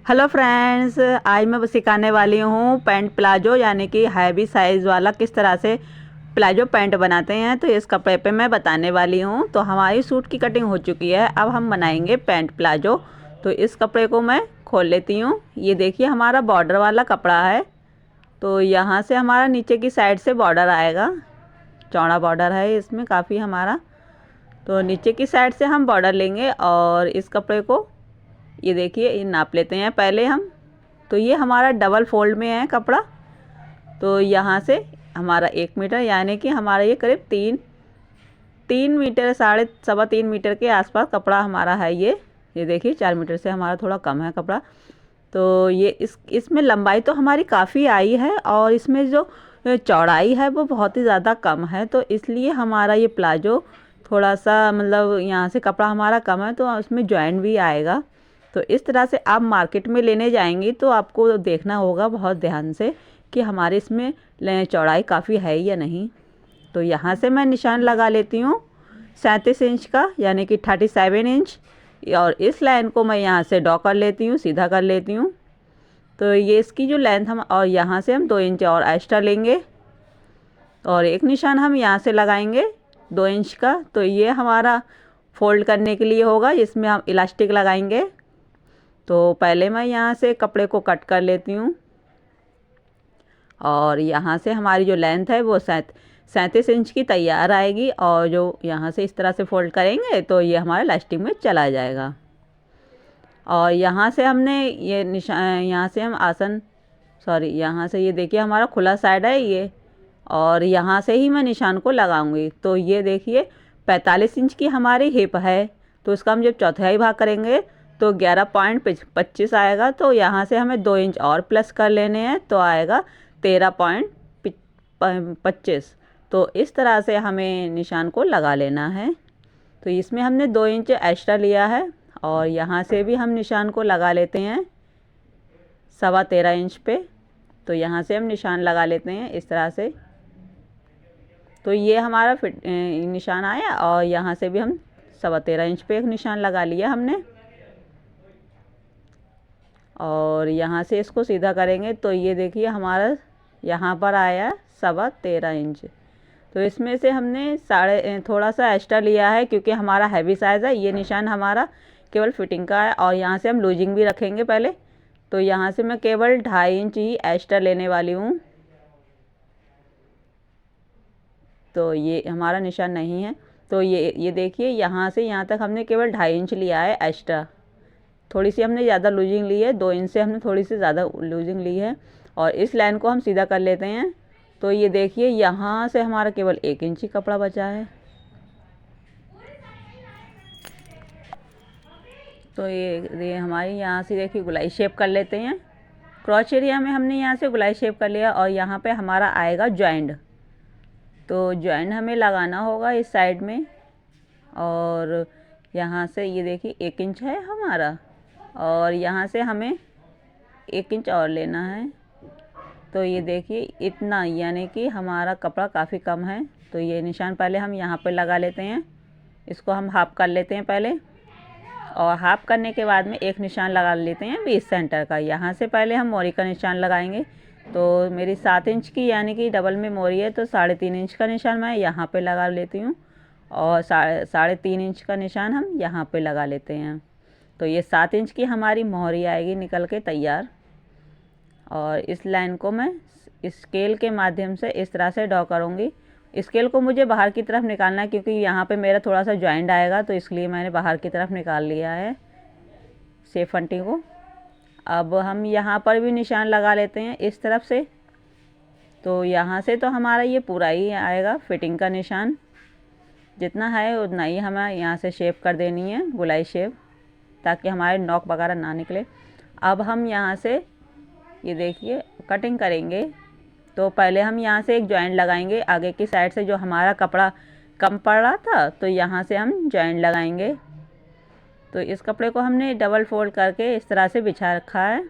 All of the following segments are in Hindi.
हेलो फ्रेंड्स, आज मैं सिखाने वाली हूँ पैंट प्लाजो यानी कि हैवी साइज़ वाला किस तरह से प्लाजो पैंट बनाते हैं। तो इस कपड़े पे मैं बताने वाली हूँ। तो हमारी सूट की कटिंग हो चुकी है, अब हम बनाएंगे पैंट प्लाजो। तो इस कपड़े को मैं खोल लेती हूँ। ये देखिए हमारा बॉर्डर वाला कपड़ा है। तो यहाँ से हमारा नीचे की साइड से बॉर्डर आएगा, चौड़ा बॉर्डर है इसमें काफ़ी हमारा। तो नीचे की साइड से हम बॉर्डर लेंगे और इस कपड़े को ये देखिए ये नाप लेते हैं पहले हम। तो ये हमारा डबल फोल्ड में है कपड़ा। तो यहाँ से हमारा 1 मीटर यानी कि हमारा ये करीब तीन तीन मीटर साढ़े सवा 3 मीटर के आसपास कपड़ा हमारा है। ये देखिए 4 मीटर से हमारा थोड़ा कम है कपड़ा। तो ये इसमें लंबाई तो हमारी काफ़ी आई है और इसमें जो चौड़ाई है वो बहुत ही ज़्यादा कम है। तो इसलिए हमारा ये प्लाजो थोड़ा सा मतलब यहाँ से कपड़ा हमारा कम है तो उसमें जॉइंट भी आएगा। तो इस तरह से आप मार्केट में लेने जाएंगी तो आपको देखना होगा बहुत ध्यान से कि हमारे इसमें चौड़ाई काफ़ी है या नहीं। तो यहाँ से मैं निशान लगा लेती हूँ 37 इंच का यानी कि 37 इंच। और इस लाइन को मैं यहाँ से ड्रॉ कर लेती हूँ, सीधा कर लेती हूँ। तो ये इसकी जो लेंथ हम और यहाँ से हम 2 इंच और एक्स्ट्रा लेंगे और एक निशान हम यहाँ से लगाएंगे 2 इंच का। तो ये हमारा फोल्ड करने के लिए होगा, इसमें हम इलास्टिक लगाएंगे। तो पहले मैं यहाँ से कपड़े को कट कर लेती हूँ और यहाँ से हमारी जो लेंथ है वो 37 इंच की तैयार आएगी। और जो यहाँ से इस तरह से फोल्ड करेंगे तो ये हमारे इलास्टिक में चला जाएगा। और यहाँ से हमने ये निशान यहाँ से हम यहाँ से ये देखिए हमारा खुला साइड है ये। और यहाँ से ही मैं निशान को लगाऊंगी। तो ये देखिए 45 इंच की हमारी हिप है। तो इसका हम जब चौथाई भाग करेंगे तो 11.25 आएगा। तो यहाँ से हमें 2 इंच और प्लस कर लेने हैं तो आएगा 13.25। तो इस तरह से हमें निशान को लगा लेना है। तो इसमें हमने 2 इंच एक्स्ट्रा लिया है और यहाँ से भी हम निशान को लगा लेते हैं 13.25 इंच पे। तो यहाँ से हम निशान लगा लेते हैं इस तरह से। तो ये हमारा निशान आया और यहाँ से भी हम 13.25 इंच पे एक निशान लगा लिया हमने। और यहाँ से इसको सीधा करेंगे तो ये देखिए हमारा यहाँ पर आया 13.25 इंच। तो इसमें से हमने थोड़ा सा एक्स्ट्रा लिया है क्योंकि हमारा हैवी साइज़ है। ये निशान हमारा केवल फिटिंग का है और यहाँ से हम लूजिंग भी रखेंगे पहले। तो यहाँ से मैं केवल 2.5 इंच ही एक्स्ट्रा लेने वाली हूँ। तो ये हमारा निशान नहीं है। तो ये देखिए यहाँ से यहाँ तक हमने केवल 2.5 इंच लिया है एक्स्ट्रा। थोड़ी सी हमने ज़्यादा लूजिंग ली है, 2 इंच से हमने थोड़ी सी ज़्यादा लूजिंग ली है। और इस लाइन को हम सीधा कर लेते हैं। तो ये देखिए यहाँ से हमारा केवल 1 इंच ही कपड़ा बचा है। तो ये हमारी यहाँ से देखिए गुलाई शेप कर लेते हैं। क्रॉच एरिया में हमने यहाँ से गुलाई शेप कर लिया और यहाँ पे हमारा आएगा जॉइंट। तो जॉइंट हमें लगाना होगा इस साइड में। और यहाँ से ये देखिए 1 इंच है हमारा और यहाँ से हमें 1 इंच और लेना है। तो ये देखिए इतना यानी कि हमारा कपड़ा काफ़ी कम है। तो ये निशान पहले हम यहाँ पे लगा लेते हैं, इसको हम हाफ कर लेते हैं पहले। और हाफ करने के बाद में एक निशान लगा लेते हैं 20 सेंटर का। यहाँ से पहले हम मोरी का निशान लगाएंगे। तो मेरी 7 इंच की यानी कि डबल में मोरी है तो 3.5 इंच का निशान मैं यहाँ पे लगा लेती हूँ और 3.5 इंच का निशान हम यहाँ पे लगा लेते हैं। तो ये 7 इंच की हमारी मोहरी आएगी निकल के तैयार। और इस लाइन को मैं स्केल के माध्यम से इस तरह से ड्रॉ करूँगी। स्केल को मुझे बाहर की तरफ निकालना है क्योंकि यहाँ पे मेरा थोड़ा सा जॉइंट आएगा तो इसलिए मैंने बाहर की तरफ निकाल लिया है शेप फंटी को। अब हम यहाँ पर भी निशान लगा लेते हैं इस तरफ से। तो यहाँ से तो हमारा ये पूरा ही आएगा फिटिंग का निशान, जितना है उतना ही हमें यहाँ से शेप कर देनी है गुलाई शेप, ताकि हमारे नॉक वगैरह ना निकले। अब हम यहाँ से ये देखिए कटिंग करेंगे। तो पहले हम यहाँ से एक जॉइंट लगाएंगे आगे की साइड से, जो हमारा कपड़ा कम पड़ रहा था तो यहाँ से हम जॉइंट लगाएंगे। तो इस कपड़े को हमने डबल फोल्ड करके इस तरह से बिछा रखा है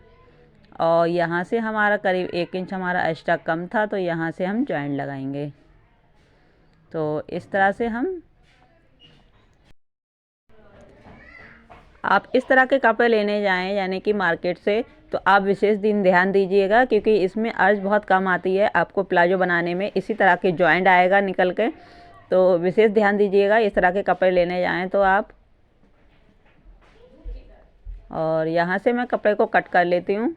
और यहाँ से हमारा करीब 1 इंच हमारा एक्स्ट्रा कम था तो यहाँ से हम जॉइंट लगाएंगे। तो इस तरह से हम आप इस तरह के कपड़े लेने जाएं यानी कि मार्केट से, तो आप विशेष दिन ध्यान दीजिएगा, क्योंकि इसमें अर्ज बहुत कम आती है आपको प्लाजो बनाने में। इसी तरह के जॉइंट आएगा निकल के, तो विशेष ध्यान दीजिएगा इस तरह के कपड़े लेने जाएं तो आप। और यहाँ से मैं कपड़े को कट कर लेती हूँ,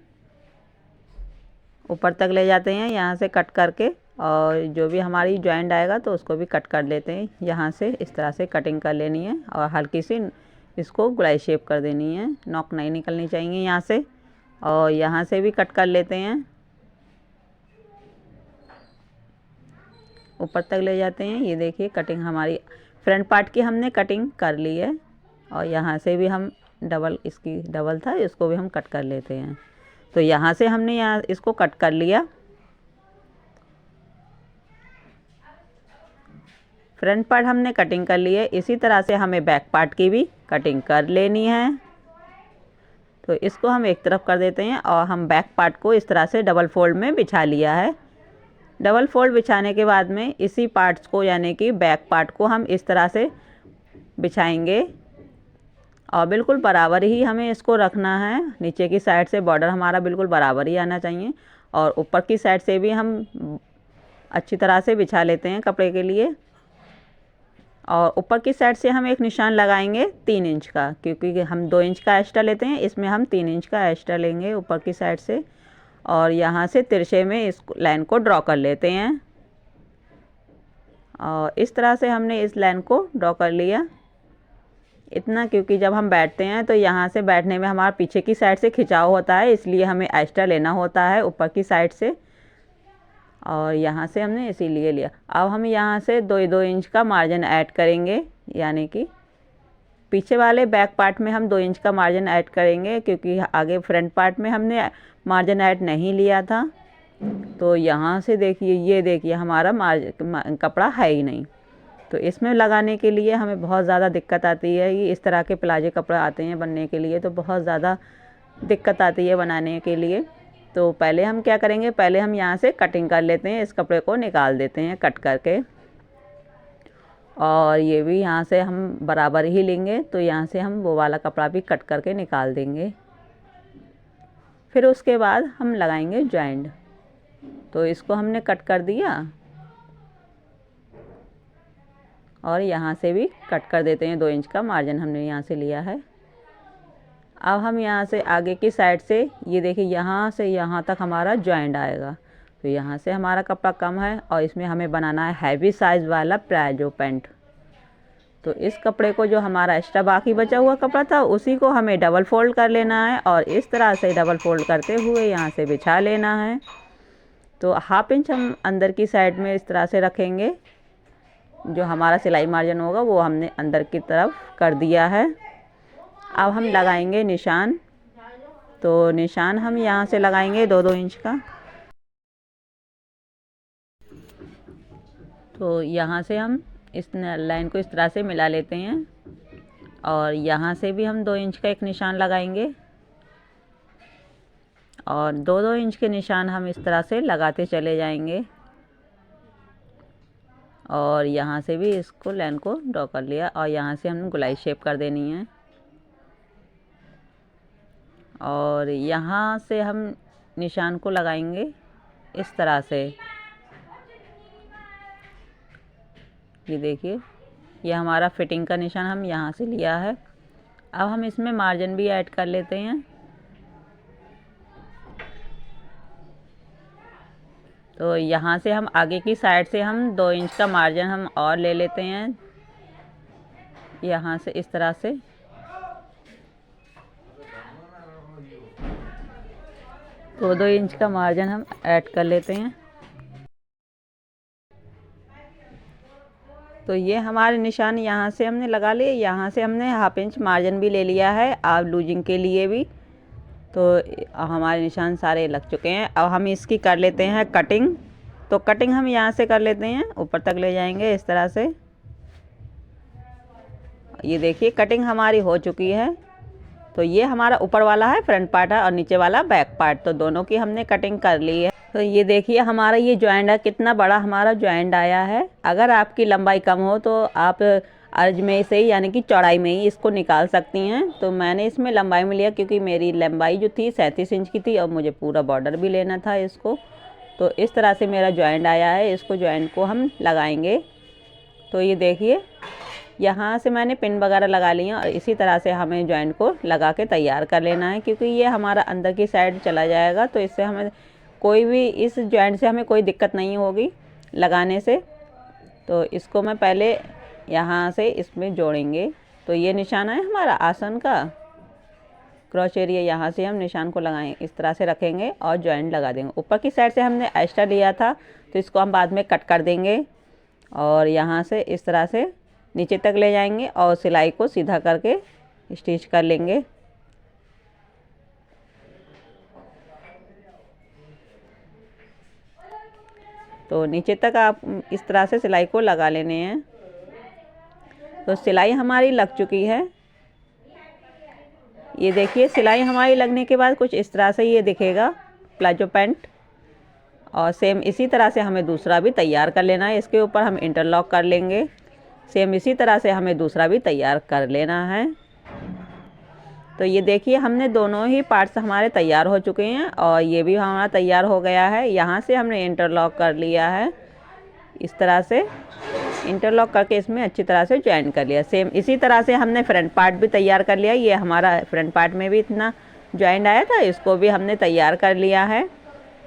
ऊपर तक ले जाते हैं यहाँ से कट करके, और जो भी हमारी जॉइंट आएगा तो उसको भी कट कर लेते हैं। यहाँ से इस तरह से कटिंग कर लेनी है और हल्की सी इसको गुलाई शेप कर देनी है, नॉक नहीं निकलनी चाहिए यहाँ से। और यहाँ से भी कट कर लेते हैं, ऊपर तक ले जाते हैं। ये देखिए कटिंग हमारी फ्रंट पार्ट की हमने कटिंग कर ली है, और यहाँ से भी हम इसकी डबल था, इसको भी हम कट कर लेते हैं। तो यहाँ से हमने यहाँ इसको कट कर लिया। फ्रंट पार्ट हमने कटिंग कर ली है, इसी तरह से हमें बैक पार्ट की भी कटिंग कर लेनी है। तो इसको हम एक तरफ कर देते हैं, और हम बैक पार्ट को इस तरह से डबल फोल्ड में बिछा लिया है। डबल फोल्ड बिछाने के बाद में इसी पार्ट्स को यानी कि बैक पार्ट को हम इस तरह से बिछाएंगे, और बिल्कुल बराबर ही हमें इसको रखना है। नीचे की साइड से बॉर्डर हमारा बिल्कुल बराबर ही आना चाहिए, और ऊपर की साइड से भी हम अच्छी तरह से बिछा लेते हैं कपड़े के लिए। और ऊपर की साइड से हम एक निशान लगाएंगे 3 इंच का, क्योंकि हम 2 इंच का एक्स्ट्रा लेते हैं, इसमें हम 3 इंच का एक्स्ट्रा लेंगे ऊपर की साइड से। और यहाँ से तिरछे में इस लाइन को ड्रॉ कर लेते हैं, और इस तरह से हमने इस लाइन को ड्रॉ कर लिया इतना, क्योंकि जब हम बैठते हैं तो यहाँ से बैठने में हमारा पीछे की साइड से खिंचाव होता है, इसलिए हमें एक्स्ट्रा लेना होता है ऊपर की साइड से। और यहाँ से हमने इसीलिए लिया। अब हम यहाँ से 2 इंच का मार्जिन ऐड करेंगे, यानी कि पीछे वाले बैक पार्ट में हम 2 इंच का मार्जिन ऐड करेंगे, क्योंकि आगे फ्रंट पार्ट में हमने मार्जिन ऐड नहीं लिया था। तो यहाँ से देखिए, ये देखिए हमारा कपड़ा है ही नहीं, तो इसमें लगाने के लिए हमें बहुत ज़्यादा दिक्कत आती है। ये इस तरह के प्लाजो कपड़े आते हैं बनने के लिए, तो बहुत ज़्यादा दिक्कत आती है बनाने के लिए। तो पहले हम क्या करेंगे, पहले हम यहाँ से कटिंग कर लेते हैं, इस कपड़े को निकाल देते हैं कट करके, और ये भी यहाँ से हम बराबर ही लेंगे। तो यहाँ से हम वो वाला कपड़ा भी कट करके निकाल देंगे। फिर उसके बाद हम लगाएंगे जॉइंट। तो इसको हमने कट कर दिया, और यहाँ से भी कट कर देते हैं। 2 इंच का मार्जिन हमने यहाँ से लिया है। अब हम यहाँ से आगे की साइड से, ये देखिए यहाँ से यहाँ तक हमारा जॉइंट आएगा। तो यहाँ से हमारा कपड़ा कम है, और इसमें हमें बनाना है हैवी साइज़ वाला प्लाजो पैंट। तो इस कपड़े को, जो हमारा एक्स्ट्रा बाकी बचा हुआ कपड़ा था, उसी को हमें डबल फोल्ड कर लेना है, और इस तरह से डबल फोल्ड करते हुए यहाँ से बिछा लेना है। तो 1/2 इंच हम अंदर की साइड में इस तरह से रखेंगे, जो हमारा सिलाई मार्जिन होगा वो हमने अंदर की तरफ कर दिया है। अब हम लगाएंगे निशान। तो निशान हम यहाँ से लगाएंगे 2-2 इंच का। तो यहाँ से हम इस लाइन को इस तरह से मिला लेते हैं, और यहाँ से भी हम 2 इंच का एक निशान लगाएंगे, और 2-2 इंच के निशान हम इस तरह से लगाते चले जाएंगे। और यहाँ से भी इसको लाइन को ड्रॉ कर लिया, और यहाँ से हम गुलाई शेप कर देनी है। और यहाँ से हम निशान को लगाएंगे इस तरह से। ये देखिए, ये हमारा फिटिंग का निशान हम यहाँ से लिया है। अब हम इसमें मार्जिन भी ऐड कर लेते हैं। तो यहाँ से हम आगे की साइड से हम 2 इंच का मार्जिन हम और ले लेते हैं, यहाँ से इस तरह से। तो 2 इंच का मार्जिन हम ऐड कर लेते हैं। तो ये हमारे निशान यहाँ से हमने लगा लिए, यहाँ से हमने 1/2 इंच मार्जिन भी ले लिया है आप लूजिंग के लिए भी। तो हमारे निशान सारे लग चुके हैं। अब हम इसकी कर लेते हैं कटिंग। तो कटिंग हम यहाँ से कर लेते हैं, ऊपर तक ले जाएंगे इस तरह से। ये देखिए कटिंग हमारी हो चुकी है। तो ये हमारा ऊपर वाला है फ्रंट पार्ट है, और नीचे वाला बैक पार्ट, तो दोनों की हमने कटिंग कर ली है। तो ये देखिए हमारा ये जॉइंट है, कितना बड़ा हमारा जॉइंट आया है। अगर आपकी लंबाई कम हो तो आप अर्ज में से ही यानी कि चौड़ाई में ही इसको निकाल सकती हैं। तो मैंने इसमें लंबाई में लिया क्योंकि मेरी लंबाई जो थी 37 इंच की थी और मुझे पूरा बॉर्डर भी लेना था इसको। तो इस तरह से मेरा जॉइंट आया है, इसको जॉइंट को हम लगाएंगे। तो ये देखिए यहाँ से मैंने पिन वगैरह लगा ली हैं और इसी तरह से हमें जॉइंट को लगा के तैयार कर लेना है, क्योंकि ये हमारा अंदर की साइड चला जाएगा। तो इससे हमें कोई भी इस जॉइंट से हमें कोई दिक्कत नहीं होगी लगाने से। तो इसको मैं पहले यहाँ से इसमें जोड़ेंगे। तो ये निशान है हमारा आसन का, क्रॉच एरिया, यहाँ से हम निशान को लगाएं, इस तरह से रखेंगे और जॉइंट लगा देंगे। ऊपर की साइड से हमने एक्स्ट्रा लिया था तो इसको हम बाद में कट कर देंगे और यहाँ से इस तरह से नीचे तक ले जाएंगे और सिलाई को सीधा करके स्टिच कर लेंगे। तो नीचे तक आप इस तरह से सिलाई को लगा लेने हैं। तो सिलाई हमारी लग चुकी है। ये देखिए सिलाई हमारी लगने के बाद कुछ इस तरह से ये दिखेगा प्लाजो पैंट। और सेम इसी तरह से हमें दूसरा भी तैयार कर लेना है। इसके ऊपर हम इंटरलॉक कर लेंगे। सेम इसी तरह से हमें दूसरा भी तैयार कर लेना है। तो ये देखिए हमने दोनों ही पार्ट्स हमारे तैयार हो चुके हैं और ये भी हमारा तैयार हो गया है। यहाँ से हमने इंटरलॉक कर लिया है, इस तरह से इंटरलॉक करके इसमें अच्छी तरह से जॉइन कर लिया। सेम इसी तरह से हमने फ्रंट पार्ट भी तैयार कर लिया। ये हमारा फ्रंट पार्ट में भी इतना जॉइंट आया था, इसको भी हमने तैयार कर लिया है।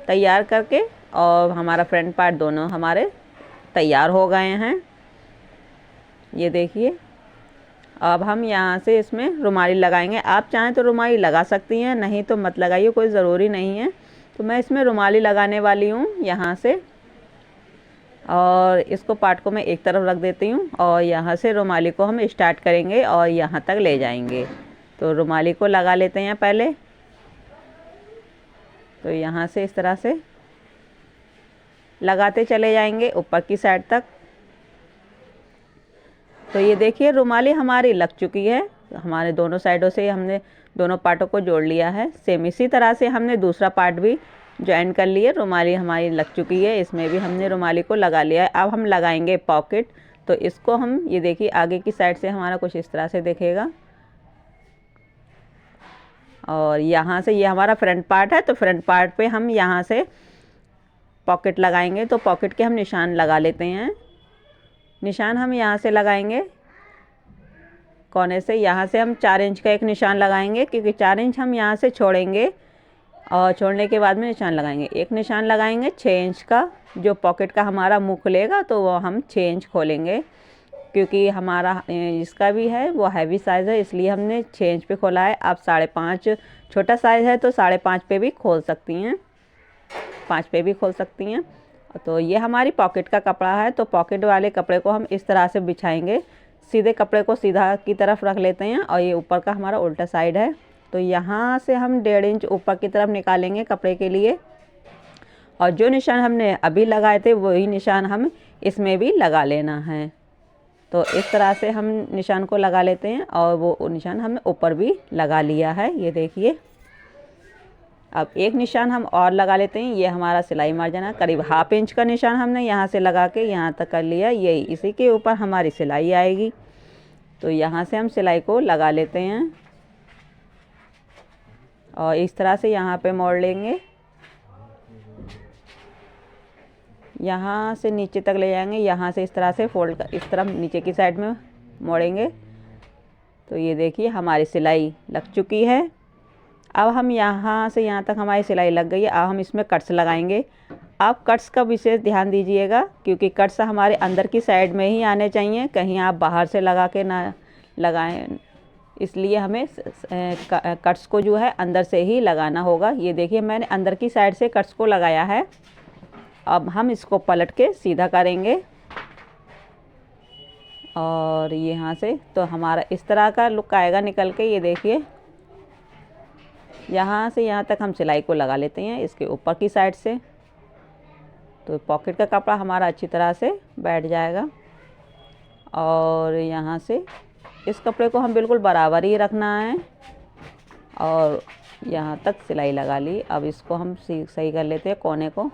तैयार करके और हमारा फ्रंट पार्ट दोनों हमारे तैयार हो गए हैं। ये देखिए अब हम यहाँ से इसमें रुमाली लगाएंगे। आप चाहें तो रुमाली लगा सकती हैं, नहीं तो मत लगाइए, कोई ज़रूरी नहीं है। तो मैं इसमें रुमाली लगाने वाली हूँ यहाँ से, और इसको पार्ट को मैं एक तरफ रख देती हूँ और यहाँ से रुमाली को हम स्टार्ट करेंगे और यहाँ तक ले जाएंगे। तो रुमाली को लगा लेते हैं पहले। तो यहाँ से इस तरह से लगाते चले जाएंगे ऊपर की साइड तक। तो ये देखिए रुमाली हमारी लग चुकी है। हमारे दोनों साइडों से हमने दोनों पार्टों को जोड़ लिया है। सेम इसी तरह से हमने दूसरा पार्ट भी ज्वाइन कर लिए। रुमाली हमारी लग चुकी है, इसमें भी हमने रुमाली को लगा लिया है। अब हम लगाएंगे पॉकेट। तो इसको हम ये देखिए आगे की साइड से हमारा कुछ इस तरह से दिखेगा और यहाँ से ये हमारा फ्रंट पार्ट है। तो फ्रंट पार्ट पे हम यहाँ से पॉकेट लगाएंगे। तो पॉकेट के हम निशान लगा लेते हैं। निशान हम यहाँ से लगाएंगे कोने से। यहाँ से हम 4 इंच का एक निशान लगाएंगे, क्योंकि 4 इंच हम यहाँ से छोड़ेंगे और छोड़ने के बाद में निशान लगाएंगे। एक निशान लगाएंगे 6 इंच का, जो पॉकेट का हमारा मुँह खुलेगा तो वो हम 6 इंच खोलेंगे, क्योंकि हमारा इसका भी है वो हैवी साइज़ है, इसलिए हमने 6 इंच पे खोला है। आप 5.5 छोटा साइज़ है तो 5.5 पे भी खोल सकती हैं, 5 पे भी खोल सकती हैं। तो ये हमारी पॉकेट का कपड़ा है। तो पॉकेट वाले कपड़े को हम इस तरह से बिछाएंगे। सीधे कपड़े को सीधा की तरफ रख लेते हैं और ये ऊपर का हमारा उल्टा साइड है। तो यहाँ से हम 1.5 इंच ऊपर की तरफ निकालेंगे कपड़े के लिए, और जो निशान हमने अभी लगाए थे वही निशान हम इसमें भी लगा लेना है। तो इस तरह से हम निशान को लगा लेते हैं और वो निशान हमने ऊपर भी लगा लिया है। ये देखिए अब एक निशान हम और लगा लेते हैं। ये हमारा सिलाई मार्जिन है, करीब 1/2 इंच का निशान हमने यहाँ से लगा के यहाँ तक कर लिया। ये इसी के ऊपर हमारी सिलाई आएगी। तो यहाँ से हम सिलाई को लगा लेते हैं और इस तरह से यहाँ पे मोड़ लेंगे। यहाँ से नीचे तक ले जाएंगे, यहाँ से इस तरह से फोल्ड कर इस तरफ नीचे की साइड में मोड़ेंगे। तो ये देखिए हमारी सिलाई लग चुकी है। अब हम यहाँ से यहाँ तक हमारी सिलाई लग गई है। अब हम इसमें कट्स लगाएंगे। आप कट्स का विशेष ध्यान दीजिएगा, क्योंकि कट्स हमारे अंदर की साइड में ही आने चाहिए, कहीं आप बाहर से लगा के ना लगाएं। इसलिए हमें कट्स को जो है अंदर से ही लगाना होगा। ये देखिए मैंने अंदर की साइड से कट्स को लगाया है। अब हम इसको पलट के सीधा करेंगे और यहाँ से तो हमारा इस तरह का लुक आएगा निकल के। ये देखिए यहाँ से यहाँ तक हम सिलाई को लगा लेते हैं इसके ऊपर की साइड से। तो पॉकेट का कपड़ा हमारा अच्छी तरह से बैठ जाएगा और यहाँ से इस कपड़े को हम बिल्कुल बराबर ही रखना है और यहाँ तक सिलाई लगा ली। अब इसको हम सही कर लेते हैं कोने को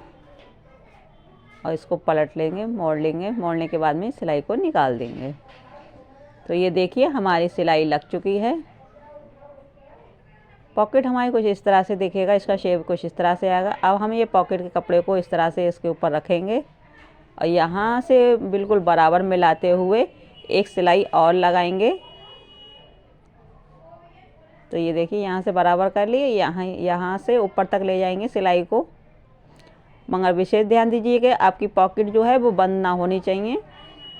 और इसको पलट लेंगे, मोड़ लेंगे। मोड़ने के बाद में सिलाई को निकाल देंगे। तो ये देखिए हमारी सिलाई लग चुकी है। पॉकेट हमारी कुछ इस तरह से दिखेगा, इसका शेप कुछ इस तरह से आएगा। अब हम ये पॉकेट के कपड़े को इस तरह से इसके ऊपर रखेंगे और यहाँ से बिल्कुल बराबर मिलाते हुए एक सिलाई और लगाएंगे। तो ये देखिए यहाँ से बराबर कर लिए, यहाँ से ऊपर तक ले जाएंगे सिलाई को। मगर विशेष ध्यान दीजिएगा आपकी पॉकेट जो है वो बंद ना होनी चाहिए।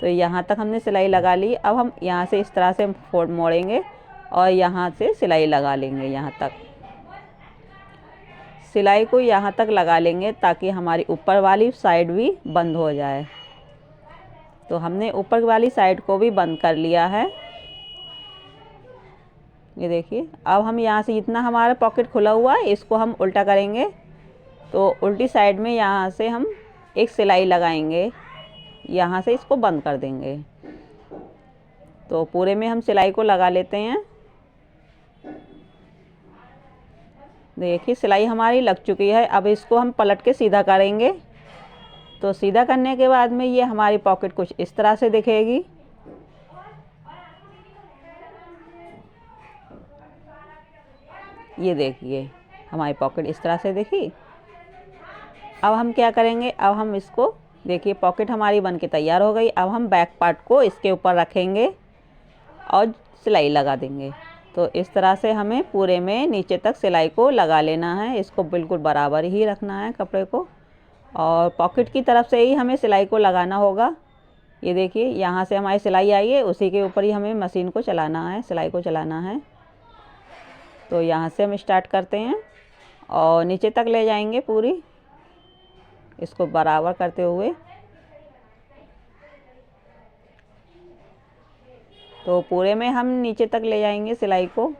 तो यहाँ तक हमने सिलाई लगा ली। अब हम यहाँ से इस तरह से मोड़ेंगे और यहाँ से सिलाई लगा लेंगे। यहाँ तक सिलाई को यहाँ तक लगा लेंगे ताकि हमारी ऊपर वाली साइड भी बंद हो जाए। तो हमने ऊपर वाली साइड को भी बंद कर लिया है। ये देखिए अब हम यहाँ से जितना हमारा पॉकेट खुला हुआ है इसको हम उल्टा करेंगे। तो उल्टी साइड में यहाँ से हम एक सिलाई लगाएंगे, यहाँ से इसको बंद कर देंगे। तो पूरे में हम सिलाई को लगा लेते हैं। देखिए सिलाई हमारी लग चुकी है। अब इसको हम पलट के सीधा करेंगे। तो सीधा करने के बाद में ये हमारी पॉकेट कुछ इस तरह से दिखेगी। ये देखिए हमारी पॉकेट इस तरह से दिखी। अब हम क्या करेंगे, अब हम इसको देखिए पॉकेट हमारी बन के तैयार हो गई। अब हम बैक पार्ट को इसके ऊपर रखेंगे और सिलाई लगा देंगे। तो इस तरह से हमें पूरे में नीचे तक सिलाई को लगा लेना है। इसको बिल्कुल बराबर ही रखना है कपड़े को और पॉकेट की तरफ से ही हमें सिलाई को लगाना होगा। ये देखिए यहाँ से हमारी सिलाई आई है, उसी के ऊपर ही हमें मशीन को चलाना है, सिलाई को चलाना है। तो यहाँ से हम स्टार्ट करते हैं और नीचे तक ले जाएंगे पूरी, इसको बराबर करते हुए। तो पूरे में हम नीचे तक ले जाएंगे सिलाई को।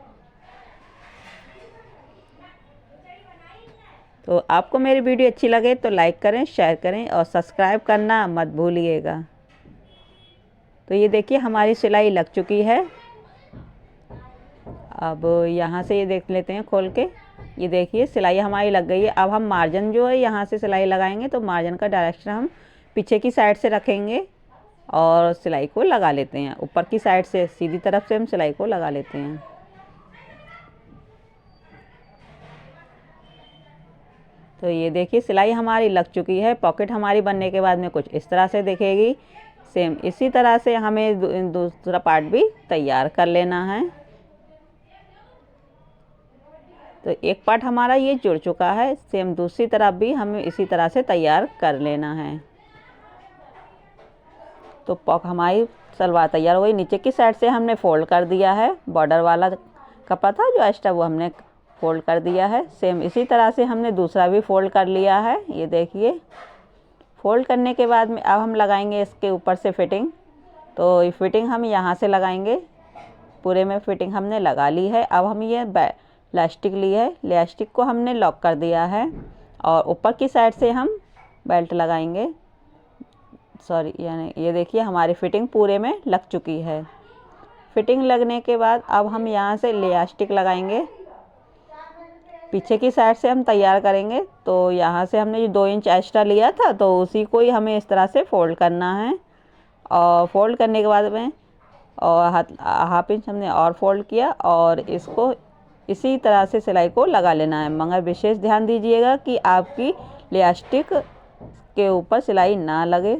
तो आपको मेरी वीडियो अच्छी लगे तो लाइक करें, शेयर करें और सब्सक्राइब करना मत भूलिएगा। तो ये देखिए हमारी सिलाई लग चुकी है। अब यहाँ से ये देख लेते हैं खोल के। ये देखिए सिलाई हमारी लग गई है। अब हम मार्जिन जो है यहाँ से सिलाई लगाएंगे। तो मार्जिन का डायरेक्शन हम पीछे की साइड से रखेंगे और सिलाई को लगा लेते हैं। ऊपर की साइड से सीधी तरफ से हम सिलाई को लगा लेते हैं। तो ये देखिए सिलाई हमारी लग चुकी है। पॉकेट हमारी बनने के बाद में कुछ इस तरह से दिखेगी। सेम इसी तरह से हमें दूसरा पार्ट भी तैयार कर लेना है। तो एक पार्ट हमारा ये जुड़ चुका है, सेम दूसरी तरफ भी हमें इसी तरह से तैयार कर लेना है। तो हमारी सलवार तैयार हो गई। नीचे की साइड से हमने फोल्ड कर दिया है, बॉर्डर वाला कपड़ा था जो एक्स्ट्रा वो हमने फोल्ड कर दिया है। सेम इसी तरह से हमने दूसरा भी फोल्ड कर लिया है। ये देखिए फोल्ड करने के बाद में अब हम लगाएंगे इसके ऊपर से फिटिंग। तो ये फिटिंग हम यहाँ से लगाएंगे। पूरे में फिटिंग हमने लगा ली है। अब हम ये इलास्टिक ली है, इलास्टिक को हमने लॉक कर दिया है और ऊपर की साइड से हम बेल्ट लगाएंगे। सॉरी यानी ये देखिए हमारी फिटिंग पूरे में लग चुकी है। फिटिंग लगने के बाद अब हम यहाँ से इलास्टिक लगाएंगे। पीछे की साइड से हम तैयार करेंगे। तो यहाँ से हमने जो 2 इंच एक्स्ट्रा लिया था तो उसी को ही हमें इस तरह से फोल्ड करना है। और फोल्ड करने के बाद में और हाफ इंच हमने और फोल्ड किया और इसको इसी तरह से सिलाई को लगा लेना है। मगर विशेष ध्यान दीजिएगा कि आपकी इलास्टिक के ऊपर सिलाई ना लगे।